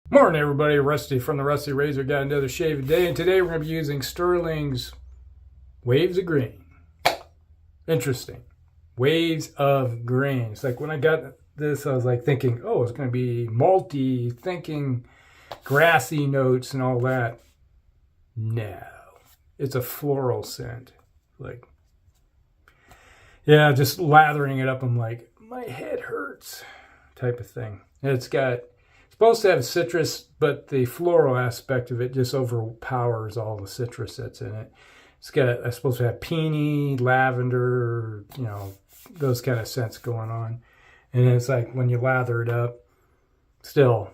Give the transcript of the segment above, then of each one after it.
Morning, everybody. Rusty from the Rusty Razor got another shave a day, and today we're going to be using Stirling's Waves of Green. Interesting. Waves of Green. It's like when I got this, I was like thinking, oh, it's going to be malty, thinking grassy notes and all that. No, it's a floral scent. Like, yeah, just lathering it up, I'm like, my head hurts type of thing. And it's supposed to have citrus, but the floral aspect of it just overpowers all the citrus that's in it. It's supposed to have peony, lavender, those kind of scents going on. And it's like when you lather it up, still,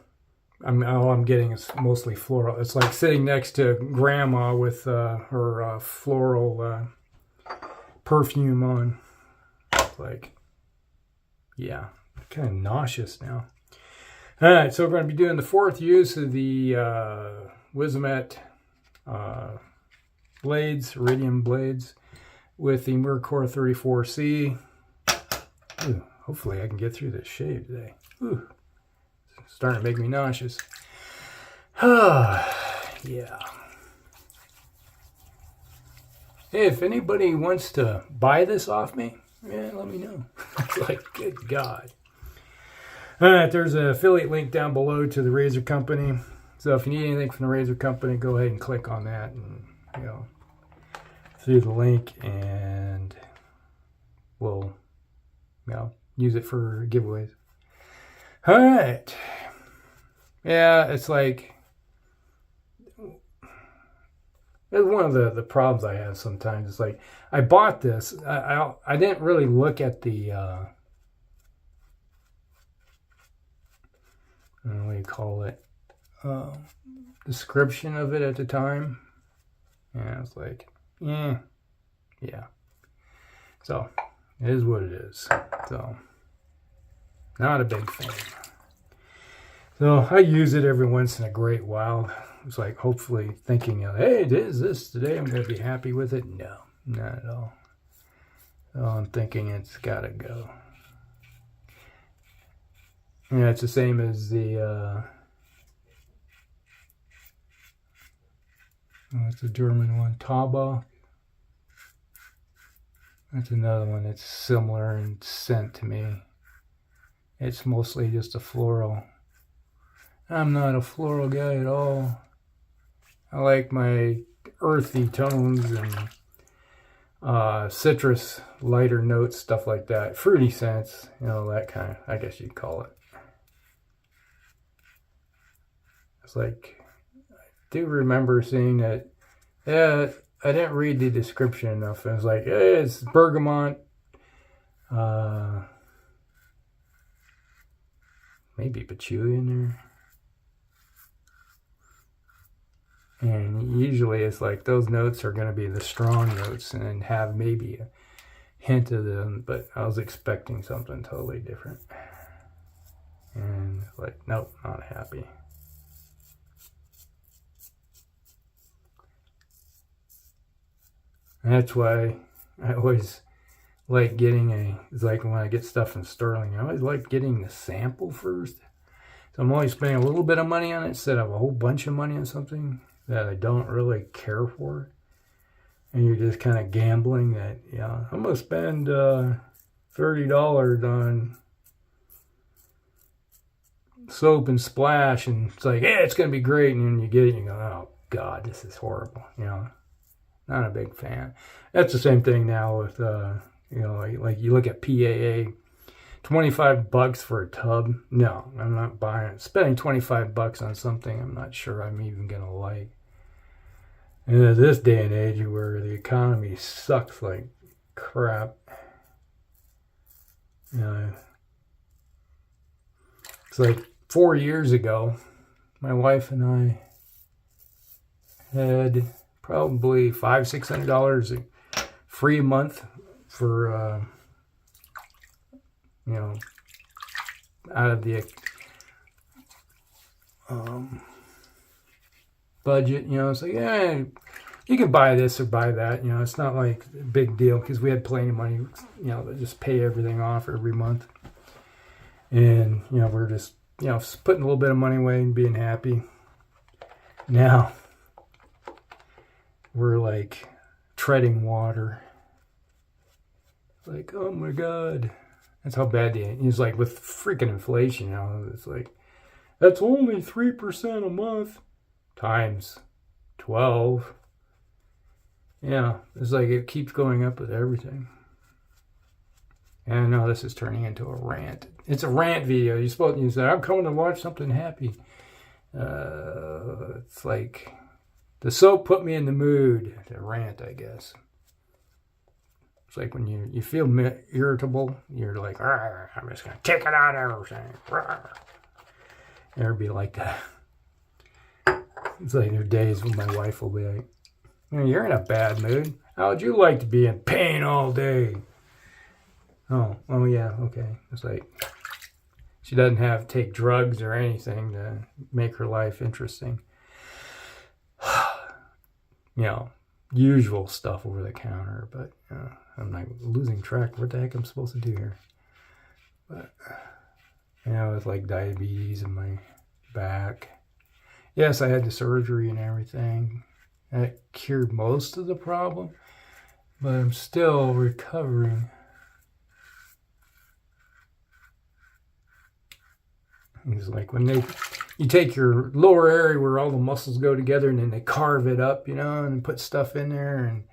all I'm getting is mostly floral. It's like sitting next to grandma with her floral perfume on. It's like, yeah, kind of nauseous now. All right, so we're going to be doing the fourth use of the Wizamet blades, iridium blades, with the Merkur 34C. Ooh, hopefully I can get through this shave today. Ooh, it's starting to make me nauseous. Yeah. Hey, if anybody wants to buy this off me, yeah, let me know. It's like, good God. All right, there's an affiliate link down below to the Razor Company. So if you need anything from the Razor Company, go ahead and click on that and, through the link, and we'll, use it for giveaways. All right. Yeah, it's like, it's one of the problems I have sometimes. It's like, I bought this. I didn't really look at the... what do you call it? Description of it at the time. Yeah, it's like, yeah. So, it is what it is. So, not a big fan. So, I use it every once in a great while. It's like, hopefully thinking, hey, it is this today, I'm going to be happy with it. No, not at all. So, I'm thinking it's got to go. Yeah, it's the same as the, that's a German one, Taba. That's another one that's similar in scent to me. It's mostly just a floral. I'm not a floral guy at all. I like my earthy tones and citrus, lighter notes, stuff like that. Fruity scents, that kind of, I guess you'd call it. It's like, I do remember seeing that, yeah, I didn't read the description enough. It was like, hey, it's bergamot, maybe patchouli in there. And usually it's like those notes are going to be the strong notes and then have maybe a hint of them, but I was expecting something totally different. And like, nope, not happy. And that's why I always like getting it's like when I get stuff from Stirling, I always like getting the sample first. So I'm always spending a little bit of money on it instead of a whole bunch of money on something that I don't really care for. And you're just kind of gambling that, yeah, I'm going to spend $30 on soap and splash, and it's like, yeah, it's going to be great. And then you get it and you go, oh, God, this is horrible, Not a big fan. That's the same thing now with, like you look at PAA, $25 for a tub. No, I'm not buying it. Spending $25 on something I'm not sure I'm even going to like. And in this day and age where the economy sucks like crap, it's like 4 years ago, my wife and I had probably $500-$600 free a month for out of the budget. It's like, yeah, you can buy this or buy that. It's not like a big deal because we had plenty of money, to just pay everything off every month. And we're just you know, putting a little bit of money away and being happy. Now, we're like treading water. Like, oh my God. That's how bad he's like with freaking inflation, you know. It's like, that's only 3% a month times 12. Yeah, it's like it keeps going up with everything. And I know this is turning into a rant. It's a rant video. You're supposed to say, I'm coming to watch something happy. It's like the soap put me in the mood to rant, I guess. It's like when you feel irritable, you're like, I'm just going to take it out of everything. It'll be like that. It's like there are days when my wife will be like, you're in a bad mood. How would you like to be in pain all day? Oh yeah, okay. It's like she doesn't have to take drugs or anything to make her life interesting. You know, usual stuff over the counter, but I'm like losing track of what the heck I'm supposed to do here. But you know, with like diabetes in my back. Yes, I had the surgery and everything. That cured most of the problem, but I'm still recovering. It's like when you take your lower area where all the muscles go together and then they carve it up, you know, and put stuff in there and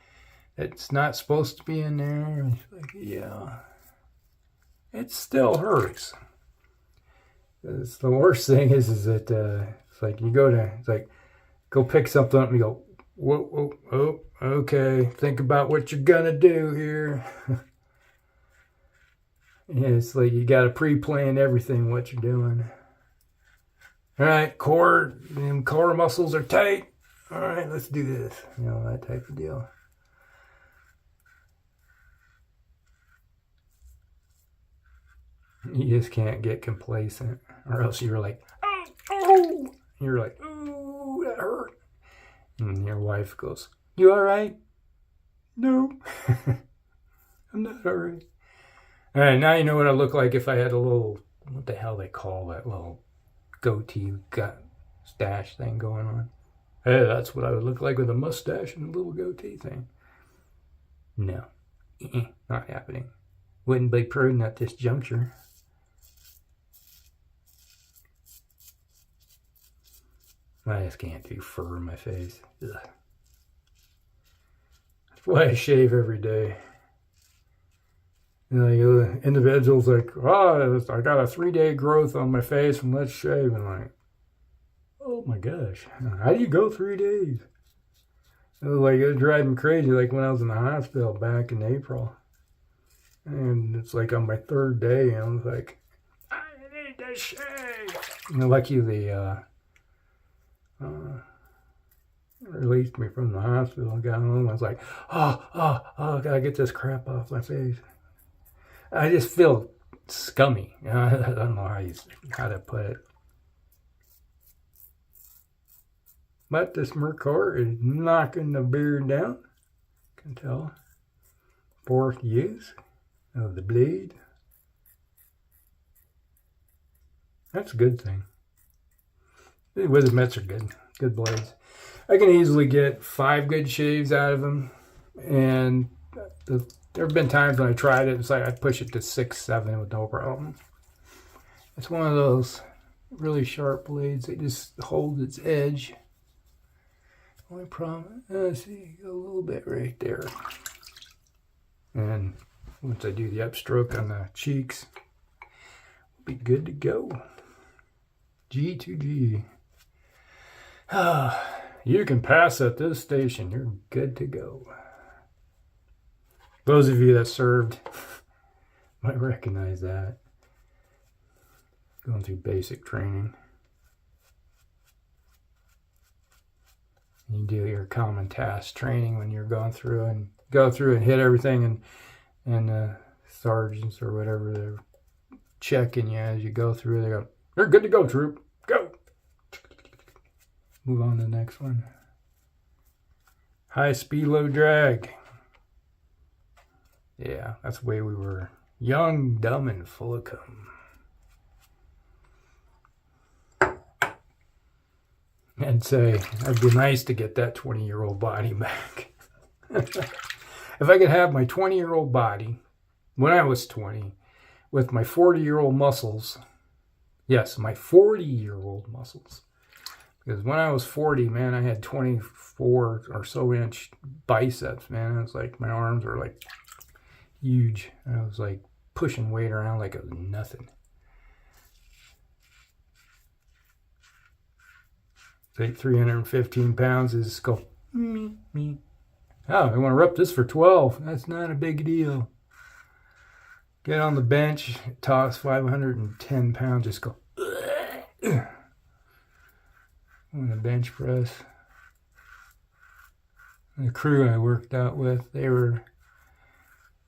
it's not supposed to be in there. And it's like, yeah, it still hurts. It's the worst thing is that it's like you go pick something up and you go, whoa, oh, okay, think about what you're gonna do here. Yeah, it's like you got to pre-plan everything, what you're doing. All right, core muscles are tight. All right, let's do this. You know, that type of deal. You just can't get complacent, or else you're like, oh, you're like, ooh, that hurt. And your wife goes, you all right? No, I'm not all right. All right, now you know what I look like if I had a little, what the hell they call that little goatee stash thing going on. Hey, that's what I would look like with a mustache and a little goatee thing. No, not happening. Wouldn't be prudent at this juncture. I just can't do fur in my face. Ugh. That's why I shave every day. You know, individuals like, I got a 3-day growth on my face and let's shave. And like, oh my gosh, how do you go 3 days? It was driving me crazy. Like when I was in the hospital back in April, and it's like on my 3rd day, and I was like, I need to shave. And lucky they released me from the hospital and got home. I was like, oh, gotta get this crap off my face. I just feel scummy. I don't know how to put it. But this Merkur is knocking the beard down. You can tell. 4th use of the blade. That's a good thing. The Wizamets are good. Good blades. I can easily get 5 good shaves out of them. And there have been times when I tried it, it's like I'd push it to 6, 7 with no problem. It's one of those really sharp blades that just holds its edge. Only problem, see, a little bit right there. And once I do the upstroke on the cheeks, we'll be good to go. G to G. You can pass at this station. You're good to go. Those of you that served might recognize that. Going through basic training. You do your common task training when you're going through and hit everything, and sergeants or whatever, they're checking you as you go through. They go, you're good to go, troop. Go. Move on to the next one. High speed, low drag. Yeah, that's the way we were. Young, dumb, and full of cum. and say, it'd be nice to get that 20-year-old body back. If I could have my 20-year-old body when I was 20 with my 40-year-old muscles, yes, my 40-year-old muscles, because when I was 40, man, I had 24 or so inch biceps, man. It was like my arms were like huge. I was like pushing weight around like it was nothing. It's like 315 pounds is go, me. Oh, I want to rep this for 12. That's not a big deal. Get on the bench, toss 510 pounds, just go. On the bench press. The crew I worked out with, they were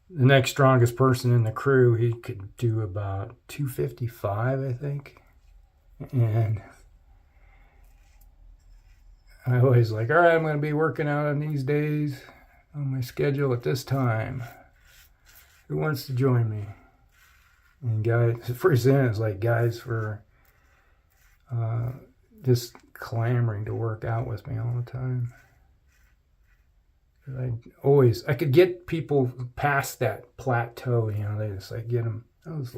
the next strongest person in the crew. He could do about 255, I think. And I always like, all right, I'm going to be working out on these days on my schedule at this time. Who wants to join me? And guys, first thing is like guys were just clamoring to work out with me all the time. I could get people past that plateau, you know, they just like get them. I was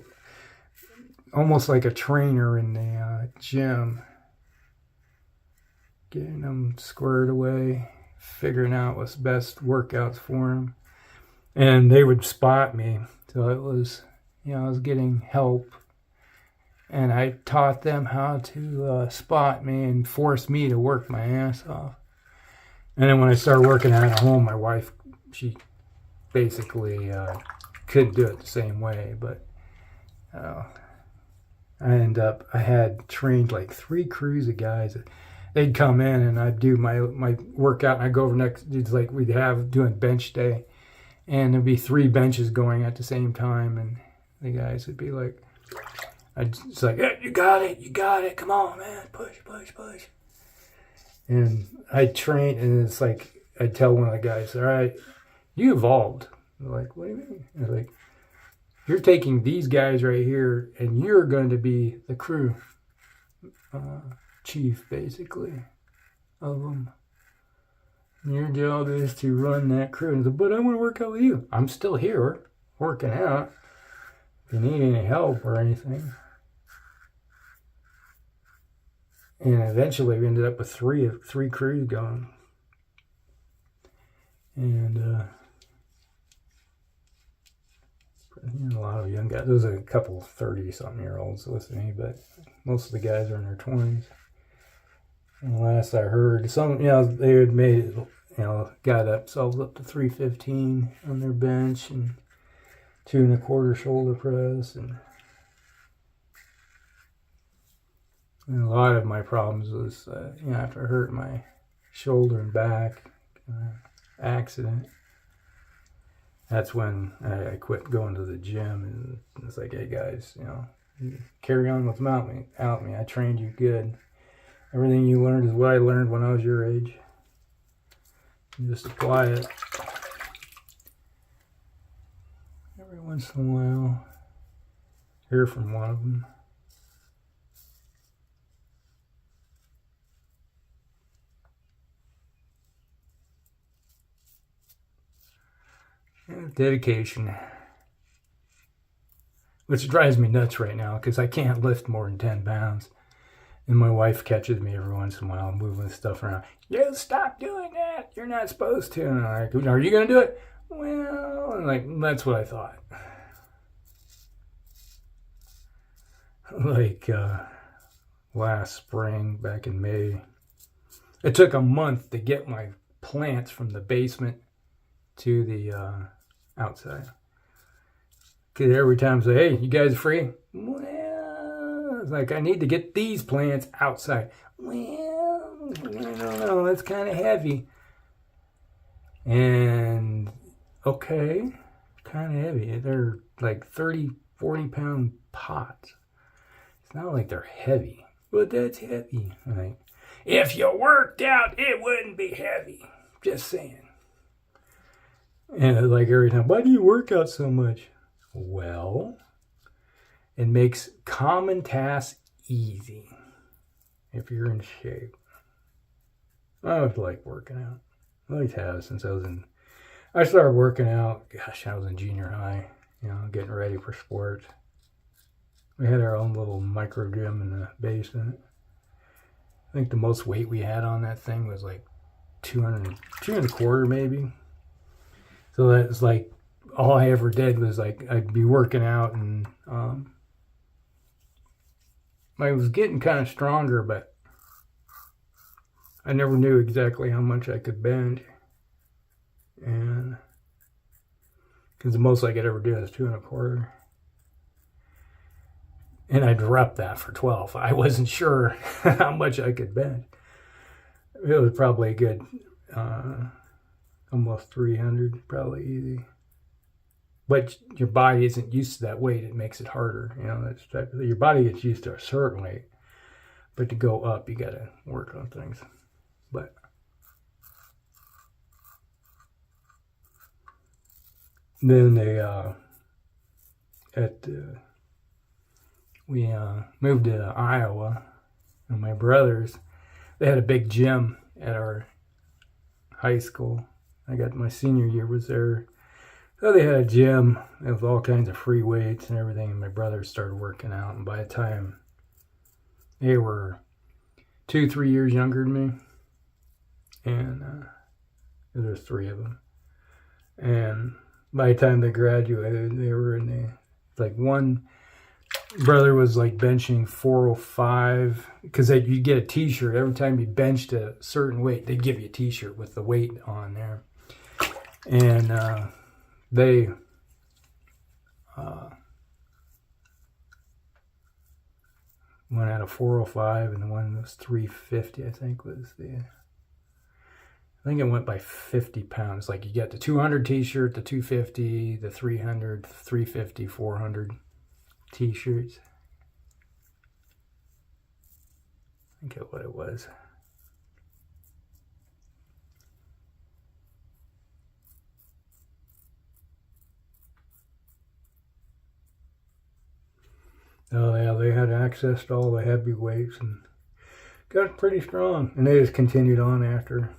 almost like a trainer in the gym, getting them squared away, figuring out what's best workouts for them. And they would spot me. So it was, you know, I was getting help. And I taught them how to spot me and force me to work my ass off. And then when I started working out at home, my wife, she basically couldn't do it the same way. But I had trained like 3 crews of guys. They'd come in and I'd do my workout, and I'd go over next, it's like we'd have doing bench day. And there'd be 3 benches going at the same time. And the guys would be like, it's like, yeah, you got it, come on, man, push. And I train, and it's like, I tell one of the guys, all right, you evolved. They're like, what do you mean? And they're like, you're taking these guys right here, and you're going to be the crew chief, basically, of them. And your job is to run that crew. And I said, but I want to work out with you. I'm still here, working out. If you need any help or anything. And eventually we ended up with three crews going. And a lot of young guys. There was a couple 30-something-year-olds with me, but most of the guys are in their 20s. And last I heard, some, you know, they had made it, you know, got themselves up to 315 on their bench and 2 1/4 shoulder press, and a lot of my problems was, you know, after I hurt my shoulder and back accident, that's when I quit going to the gym, and it's like, hey guys, you know, carry on without me. I trained you good. Everything you learned is what I learned when I was your age. You just apply it. Every once in a while, hear from one of them. Dedication, which drives me nuts right now because I can't lift more than 10 pounds. And my wife catches me every once in a while moving stuff around. You stop doing that. You're not supposed to. And I'm like, are you going to do it? Well, and like, that's what I thought. Like last spring, back in May, it took a month to get my plants from the basement to the outside. Because every time I say, hey, you guys free? Well, it's like, I need to get these plants outside. Well, I don't know, that's kind of heavy. And, okay, kind of heavy. They're like 30, 40-pound pots. It's not like they're heavy, but that's heavy. Like, if you worked out, it wouldn't be heavy. Just saying. And like every time, why do you work out so much? Well, it makes common tasks easy if you're in shape. I always like working out. I always have since I started working out, gosh, I was in junior high, getting ready for sports. We had our own little micro gym in the basement. I think the most weight we had on that thing was like 200 and a quarter maybe. So that's like all I ever did was like I'd be working out, and I was getting kind of stronger, but I never knew exactly how much I could bend. And because the most I could ever do is 2 and a quarter. And I'd rep that for 12. I wasn't sure how much I could bend. It was probably a good almost 300, probably easy. But your body isn't used to that weight. It makes it harder. Your body gets used to a certain weight. But to go up, you got to work on things. But then we moved to Iowa, and my brothers, they had a big gym at our high school. I got my senior year was there. So they had a gym with all kinds of free weights and everything, and my brothers started working out. And by the time they were 2-3 years younger than me, and there's 3 of them, and by the time they graduated, they were in the, like, one brother was like benching 405, because you get a t-shirt every time you benched a certain weight. They'd give you a t-shirt with the weight on there, and they one had a 405, and the one was 350, I think it went by 50 pounds. Like, you get the 200 t-shirt, the 250, the 300, 350, 400 t-shirts. I forget what it was. Oh yeah, they had access to all the heavy weights and got pretty strong. And they just continued on after.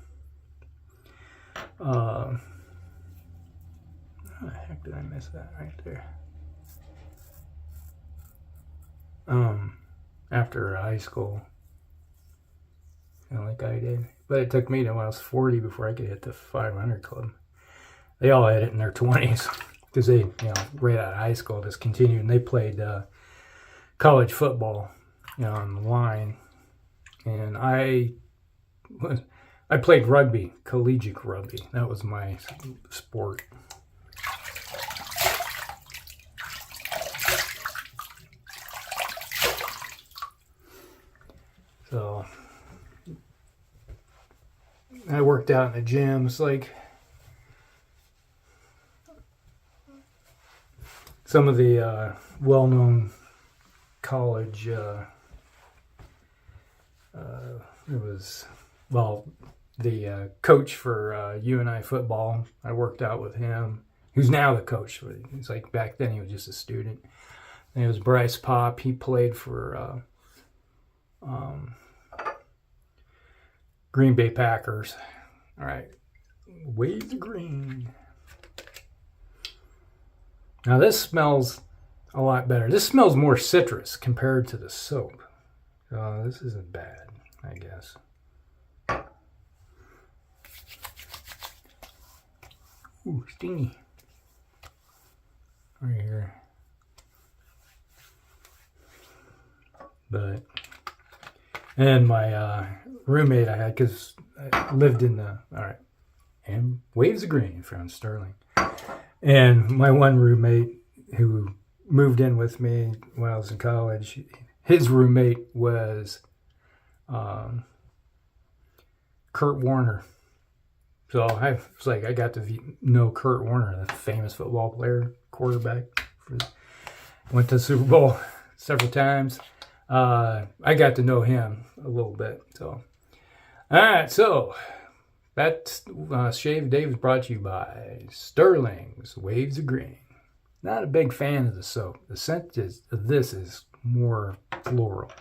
How the heck did I miss that right there? After high school, like I did. But it took me to when I was 40 before I could hit the 500 club. They all had it in their 20s because they, right out of high school just continued, and they played college football, on the line. And I played rugby, collegiate rugby. That was my sport. So I worked out in the gym. It's like some of the well-known college, the coach for UNI football, I worked out with him, who's now the coach. He's like, back then he was just a student. And it was Bryce Pop. He played for Green Bay Packers. All right, Waves of Green. Now this smells a lot better. This smells more citrus compared to the soap. This isn't bad, I guess. Ooh, stingy. Right here. And my roommate I had, because I lived in and Waves of Green from Stirling. And my one roommate who moved in with me when I was in college, his roommate was Kurt Warner. So I got to know Kurt Warner, the famous football player, quarterback. Went to the Super Bowl several times. I got to know him a little bit. So, all right. So that Shave Day was brought to you by Stirling's Waves of Green. Not a big fan of the soap. The scent of this is more floral.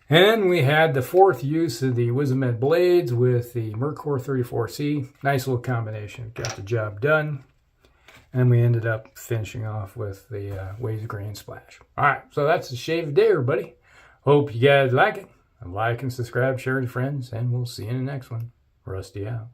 And we had the fourth use of the Wizamet blades with the Merkur 34C. Nice little combination. Got the job done. And we ended up finishing off with the Waves of Grain Splash. All right, so that's the shave of the day, everybody. Hope you guys like it. Like and subscribe, share with your friends, and we'll see you in the next one. Rusty out.